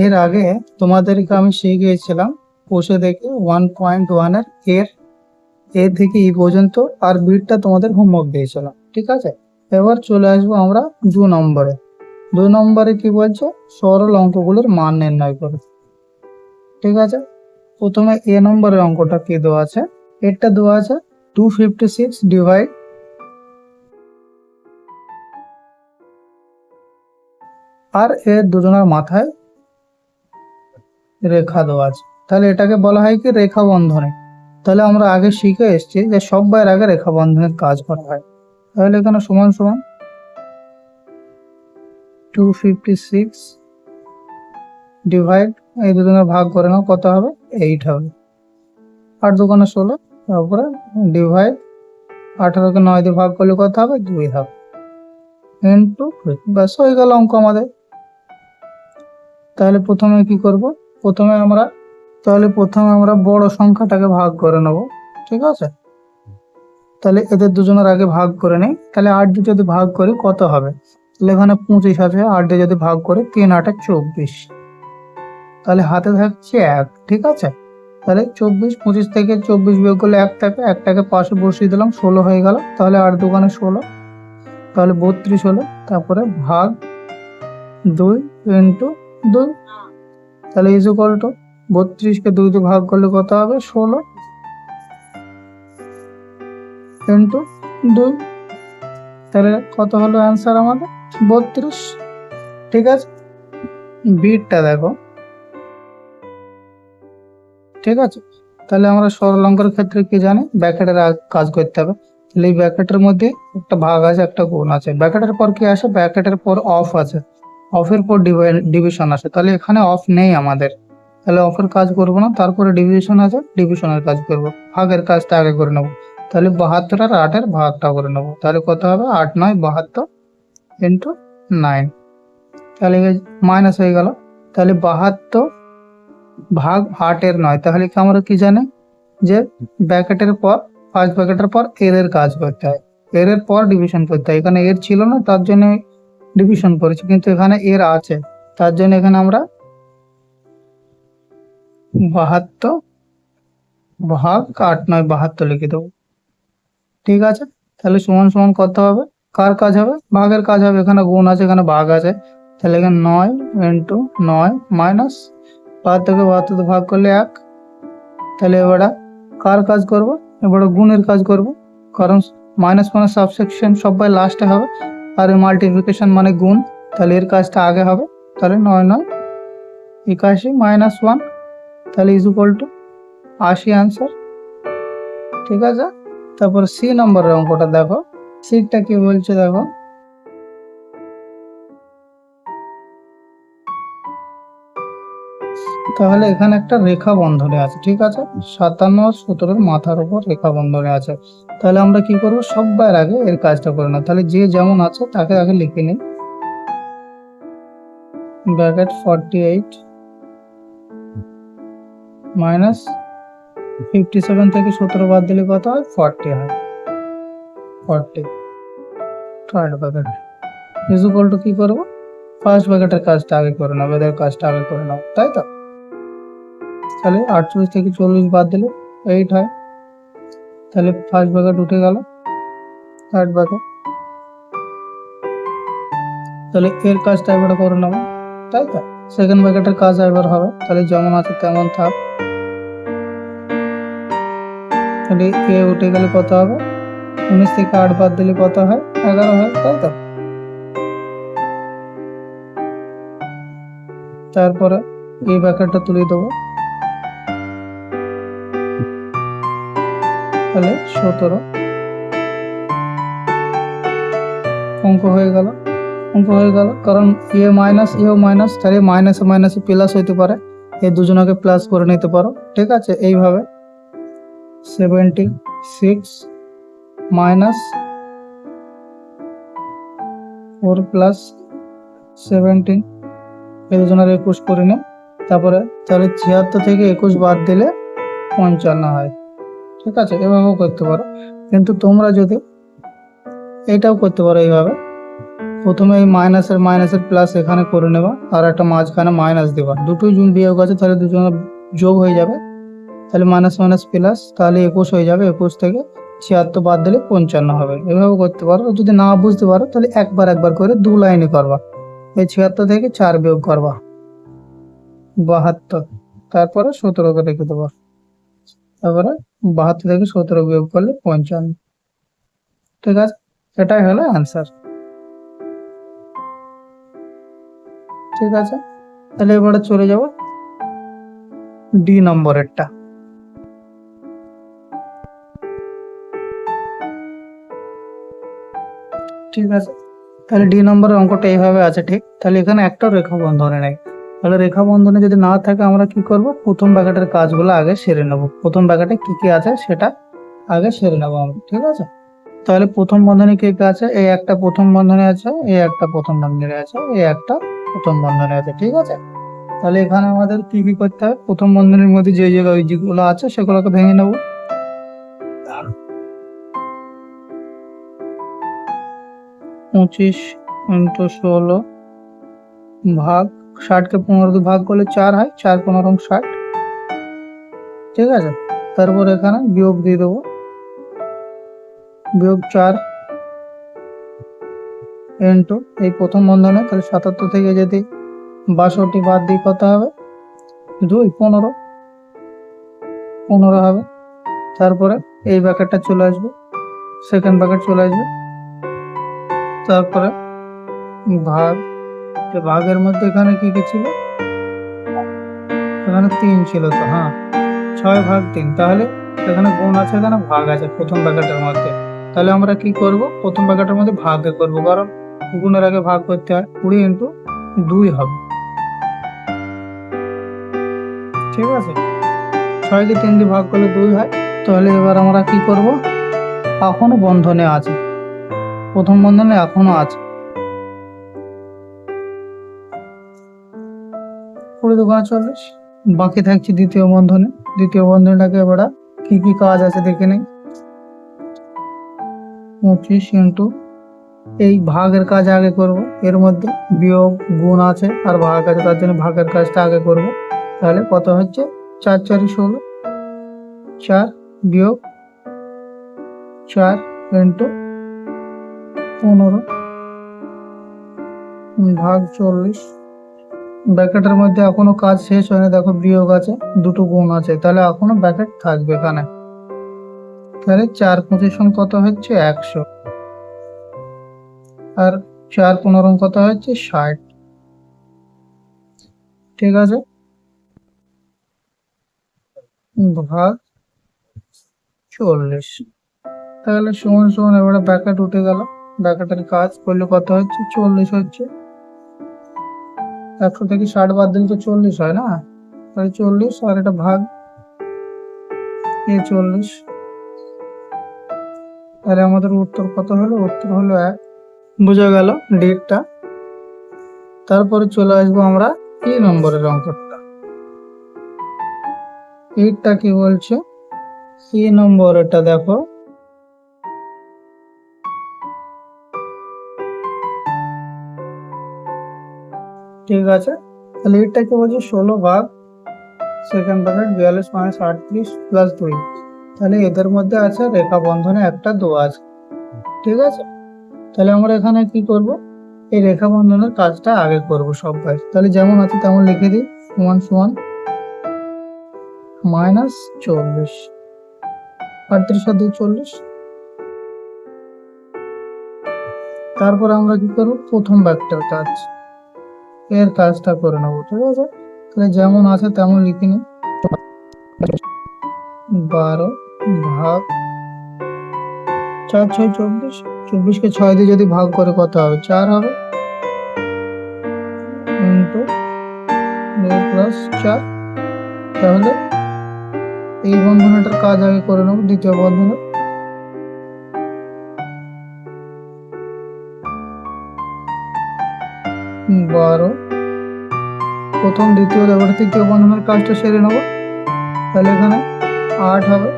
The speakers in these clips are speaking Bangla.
এর আগে তোমাদেরকে আমি শিখিয়েছিলাম বসে দেখে 1.1 এর এ থেকে ই পর্যন্ত আর বিটটা তোমাদের হোমওয়ার্ক দিয়েছিলাম, ঠিক আছে। এবার চলে আসবো আমরা 2 নম্বরে। 2 নম্বরে কি বলছে, সরল অঙ্কগুলোর মান নির্ণয় করে, ঠিক আছে। প্রথমে এ নম্বরের অঙ্কটা কি দেওয়া আছে, এরটা দেওয়া আছে 256 ডিভাইড, আর এর দুজনের মাথায় রেখা দেওয়া আছে, তাহলে এটাকে বলা হয় কি রেখা বন্ধনী। তাহলে আমরা আগে শিখে এসেছি যে সবার আগে রেখা বন্ধনের কাজ করা হয়। তাহলে এখানে সমান সমান 256 ডিভাইড, এই দুজনের ভাগ করে নাও, কত হবে 8 হবে। 8 2 16, তারপরে ডিভাইড 18কে 9 দিয়ে ভাগ করলে কত হবে 2 হবে, ইন্টু, ব্যাস হয়ে গেল অঙ্ক আমাদের। তাহলে প্রথমে কি করব, প্রথমে আমরা বড় সংখ্যাটাকে ভাগ করে নেব, ঠিক আছে। তাহলে এদের দুজনের আগে ভাগ করে নেই। তাহলে 8 দিয়ে যদি ভাগ করি কত হবে, তাহলে এখানে 25 আছে, 8 দিয়ে যদি ভাগ করি 3 8 24, তাহলে হাতে থাকছে 1, ঠিক আছে। তাহলে 24, 25 থেকে 24 বিয়োগ করলে 1 থাকে, একটাকে পাশে বসিয়ে দিলাম, 16 হয়ে গেল। তাহলে 8 2 16, তাহলে 32 হলো। তারপরে ভাগ 2 ইন্টু 2, তাহলে ইজ ইকুয়াল টু 32কে 2 দিয়ে ভাগ করলে কত হবে 16 ইন্টু 2, তাহলে কত হলো অ্যান্সার আমাদের 32, ঠিক আছে। বিটটা দেখো, ঠিক আছে। তাহলে আমরা সরল অঙ্কের ক্ষেত্রে কি জানি, ব্র্যাকেটের কাজ করতে হবে। তাহলে এই ব্র্যাকেটের মধ্যে একটা ভাগ আছে, একটা গুণ আছে। ব্র্যাকেটের পর কি আসে, ব্র্যাকেটের পর অফ আছে, অফের পর ডিভিশন আসে। তাহলে এখানে অফ নেই আমাদের, তাহলে অফের কাজ করব না। তারপরে ডিভিশন আছে, ডিভিশনের কাজ করব। ভাগের কাজটা আগে করে নেব। তাহলে 72 আর 8-এর ভাগটা করে নেব। তাহলে কত হবে 8 9 72 ইন্টু 9, তাহলে মাইনাস হয়ে গেল। তাহলে 72 ভাগ 8-এর 9, তাহলে কি আমরা কি জানি যে ব্র্যাকেটের পর, ফার্স্ট ব্র্যাকেটের পর এর কাজ করতে হয়, এর পর ডিভিশন করতে হয়। এখানে এর ছিল না, তার জন্য ডিভিশন করেছি, কিন্তু এখানে এর আছে, তার জন্য এখানে আমরা 72 ভাগ 8 9 72 লিখে দেবো, ঠিক আছে। তাহলে সমান সমান কত হবে, কার কাজ হবে, ভাগের কাজ হবে। এখানে গুণ আছে, এখানে ভাগ আছে, তাহলে এখানে 9 ইন্টু 9 মাইনাস 72 ভাগ করলে 1, তাহলে এবারে কার কাজ করব, এবারে গুণের কাজ করব, কারণ মাইনাস মানে সাবসেকশন সবাই লাস্টে হবে, আর মাল্টিপ্লিকেশন মানে গুণ, তাহলে এর কাজটা আগে হবে। তাহলে 9 9 81 মাইনাস 1, তাহলে ইজ ইকুয়াল টু 80 আনসার, ঠিক আছে। তারপর সি নম্বরের অঙ্কটা দেখো, সিটা কি বলছে দেখো, তাহলে এখানে একটা রেখা বন্ধনী আছে, ঠিক আছে। 57 আর 17-এর মাথার উপর রেখা বন্ধনী আছে। তাহলে আমরা কি করব, সবার আগে এর কাজটা করে না। তাহলে যে যেমন আছে তাকে আগে লিখে নিই, ব্র্যাকেট 48 মাইনাস 57 থেকে 17 বাদ দিলে কত হয় 40 হয়, 40 third bracket is equal to কি করবো, ফার্স্ট ব্র্যাকেটের কাজটা আগে করে নেবো, এদের কাজটা আগে করে নেবো, তাই তো। তাহলে 48 থেকে 40 বাদ দিলে 8 হয়, তাহলে ফার্স্ট ব্র্যাকেট উঠে গেল, থার্ড ব্র্যাকেট, তাহলে এর কাজটা এবার করে নেবো, তাই তো। সেকেন্ড ব্র্যাকেটের কাজ এবার হবে, তাহলে যেমন আছে তেমন থাক। তাহলে এ উঠে গেলে কত হবে, 19 থেকে 8 বাদ দিলে কত হয় 11 হয়, তাই তো। তারপরে এই ব্র্যাকেটটা তুলে দেবো, তাহলে 17 অঙ্ক হয়ে গেল, কারণ এ মাইনাস এও মাইনাস, তাহলে মাইনাসে মাইনাসে প্লাস হইতে পারে, এই দুজনকে প্লাস করে নিতে পারো, ঠিক আছে। এইভাবে 76 মাইনাস 4 প্লাস 17, এই দুজনের 21 করে নে। তারপরে তাহলে 76 থেকে 21 বাদ দিলে 55 হয়, ঠিক আছে। এভাবেও করতে পারো, কিন্তু তোমরা যদি এটাও করতে পারো এইভাবে, প্রথমে এই মাইনাসের প্লাস এখানে করে নেবা, আর একটা মাঝখানে মাইনাস দেবা, দুটোই বিয়োগ আছে তাহলে দুজনের যোগ হয়ে যাবে, তাহলে মাইনাস মাইনাস প্লাস, তাহলে 21 হয়ে যাবে। 21 থেকে 76 বাদ দিলে 55 হবে। এভাবে করতে পারো। যদি না বুঝতে পারো তাহলে একবার করে 2 লাইনে করবা। এই 76 থেকে 4 বিয়োগ করবা, 72, তারপরে 17 কে রেখে দেবো। তারপরে 72 থেকে 17 বিয়োগ করলে 55। ঠিক আছে, এটাই হলো অ্যান্সার। ঠিক আছে, তাহলে এবারে চলে যাব ডি নম্বরেরটা। ঠিক আছে, তাহলে ডি নম্বরের অঙ্কটা এইভাবে আছে। ঠিক, তাহলে এখানে একটা রেখা বন্ধনে নেই। তাহলে রেখা বন্ধনে যদি না থাকে আমরা কি করব, প্রথম ব্র্যাকেটের কাজগুলো আগে সেরে নেব। প্রথম ব্র্যাকেটে কি কি আছে সেটা আগে সেরে নেবো আমরা। ঠিক আছে, তাহলে প্রথম বন্ধনে কি কি আছে, এই একটা প্রথম বন্ধনে আছে, এই একটা প্রথম বন্ধনে আছে, এই একটা প্রথম বন্ধনে আছে। ঠিক আছে, তাহলে এখানে আমাদের কি কি করতে হবে, প্রথম বন্ধনের মধ্যে যে যেগুলো আছে সেগুলোকে ভেঙে নেব। 25 × 16 ভাগ 60 কে 15 দিয়ে ভাগ করলে 4 হয়, 4 15 60। ঠিক আছে, তারপর এখানে বিয়োগ দিয়ে দেবো, বিয়োগ 4 ইন্টু এই প্রথম বন্ধনে, তাহলে 77 থেকে যদি 62 বাদ দিই কত হবে, 2 15 হবে। তারপরে এই ব্র্যাকেটটা চলে আসবে, সেকেন্ড ব্র্যাকেট চলে আসবে, তারপরে ভাগ, ভাগের মধ্যে এখানে কি কি ছিল, এখানে 3 ছিল তো, হ্যাঁ 6 ভাগ 3, তাহলে এখানে গুণ আছে, এখানে ভাগ আছে প্রথম ব্র্যাকেটের মধ্যে। তাহলে আমরা কি করব, প্রথম ব্র্যাকেটের মধ্যে ভাগে করব, কারণ গুণের আগে ভাগ করতে হয়। 20 × 2 হবে। ঠিক আছে, 6 কে 3 দিয়ে ভাগ করলে 2 হয়। তাহলে এবার আমরা কি করব, এখনো বন্ধনে আছে, প্রথম বন্ধনে এখনো আছে 20 × 40, বাকি থাকছে দ্বিতীয় বন্ধনে। দ্বিতীয় বন্ধনটাকে এবার কি কি কাজ আছে দেখে নেই। 25 × এই ভাগের কাজ আগে করব, এর মধ্যে বিয়োগ গুণ আছে আর ভাগ আছে, তার জন্য ভাগের কাজটা আগে করব। তাহলে কত হচ্ছে, 4 × 4 = 16, 4 বিয়োগ 4 × 15 ভাগ 40। ব্র্যাকেটের মধ্যে এখনো কাজ শেষ হয়নি, দেখো বিয়োগ আছে, দুটো গুণ আছে, তাহলে এখনো ব্র্যাকেট থাকবে এখানে। তাহলে 4 × 25 কত হচ্ছে, 100, আর 4 × 15 কত হচ্ছে, 60। ঠিক আছে, ভাগ 40, তাহলে সমান সমান, এবারে ব্র্যাকেট উঠে গেল, ব্র্যাকেটের কাজ করলে কত হচ্ছে, 40 হচ্ছে। 100 থেকে 60 বাদ দিলে তো 40 হয় না, তাহলে 40, আর এটা ভাগ 40। তাহলে আমাদের উত্তর কত হলো, উত্তর হলো 1। বোঝা গেল ডেটটা। তারপরে চলে আসবো আমরা ই নম্বরের অঙ্কটা। এইটা কি বলছে, ই নম্বর, এটা দেখো ঠিক আছে, তাহলে এটা কি বলছে, 16 ভাগ সেকেন্ড ব্র্যাকেট 42 - 38 + 2, তাহলে এদের মধ্যে আছে রেখা বন্ধনে একটা দেওয়া আছে। ঠিক আছে, তাহলে আমরা এখানে কি করব, এই রেখা বন্ধনের কাজটা আগে করব সব কাজ। তাহলে যেমন আছে তেমন লিখে দিই, সমান সমান -40, 38 আর 2 40। তারপর আমরা কি করব, প্রথম ব্র্যাকেটের কাজ, এর কাজটা করে নেবো। ঠিক আছে, তাহলে যেমন আছে তেমন লিখে নিই, 12 ভাগ 4 × 6 = 24, 24 কে 6 দিয়ে যদি ভাগ করে কত হবে, 4 হবে, ইন্টু 2 + 4। তাহলে এই বন্ধনটার কাজ আগে করে নেব, দ্বিতীয় বন্ধনের। বারো প্রথম, দ্বিতীয়, এবার তৃতীয় বন্ধনের কাজটা সেরে নেব। তাহলে এখানে 8 হবে,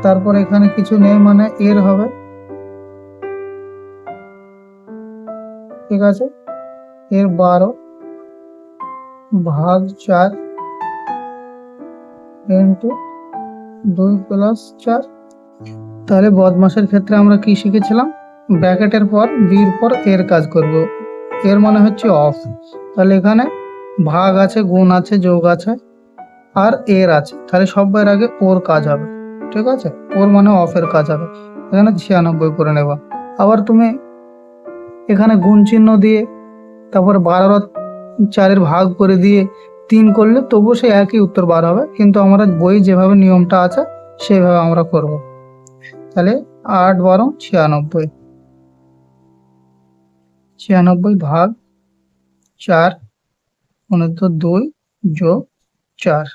তারপর এখানে কিছু নেই মানে এর হবে ঠিক আছে। এর 12 ভাগ 4 ইন্টু 2 প্লাস 4। তাহলে বদমাসের ক্ষেত্রে আমরা কি শিখেছিলাম? ব্র্যাকেটের পর বির পর এর কাজ করব। এর মানে হচ্ছে অফ। তাহলে এখানে ভাগ আছে, গুণ আছে, যোগ আছে আর এর আছে, তাহলে সবার আগে ওর কাজ হবে। ঠিক আছে, ওর মানে অফের কাজ হবে। এখানে 96 করে নেবা। আবার তুমি এখানে গুণ চিহ্ন দিয়ে তারপর 12 4 ভাগ করে দিয়ে 3 করলে তবুও সেই একই উত্তর বার হবে, কিন্তু আমরা বই যেভাবে নিয়মটা আছে সেভাবে আমরা করব। তাহলে 8 12 96, 96 ভাগ 4 তো 2 যোগ 4,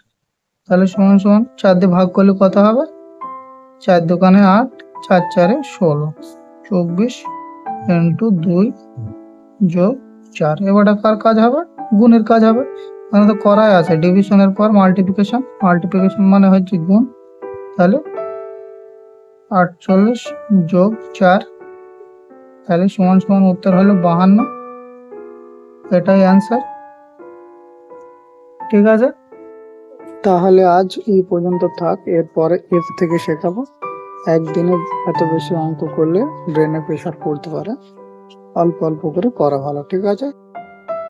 তাহলে সমান সমান 4 দিয়ে ভাগ করলে কত হবে? 4 দোকানে 8, 4 4 16, 24 ইন্টু 2 যোগ 4। এবারটা কার কাজ হবে? গুণের কাজ হবে। মানে তো করাই আছে, ডিভিশনের পর মাল্টিপ্লিকেশন, মাল্টিপ্লিকেশন মানে হচ্ছে গুণ। তাহলে 48 যোগ 4, তাহলে সমান সমান উত্তর হলো 52। এটাই অ্যান্সার। ঠিক আছে, তাহলে আজ এই পর্যন্ত থাক। এরপরে এফ থেকে শেখাবো। একদিনে এত বেশি অঙ্ক করলে ব্রেনে প্রেশার পড়তে পারে, অল্প অল্প করে করা ভালো। ঠিক আছে।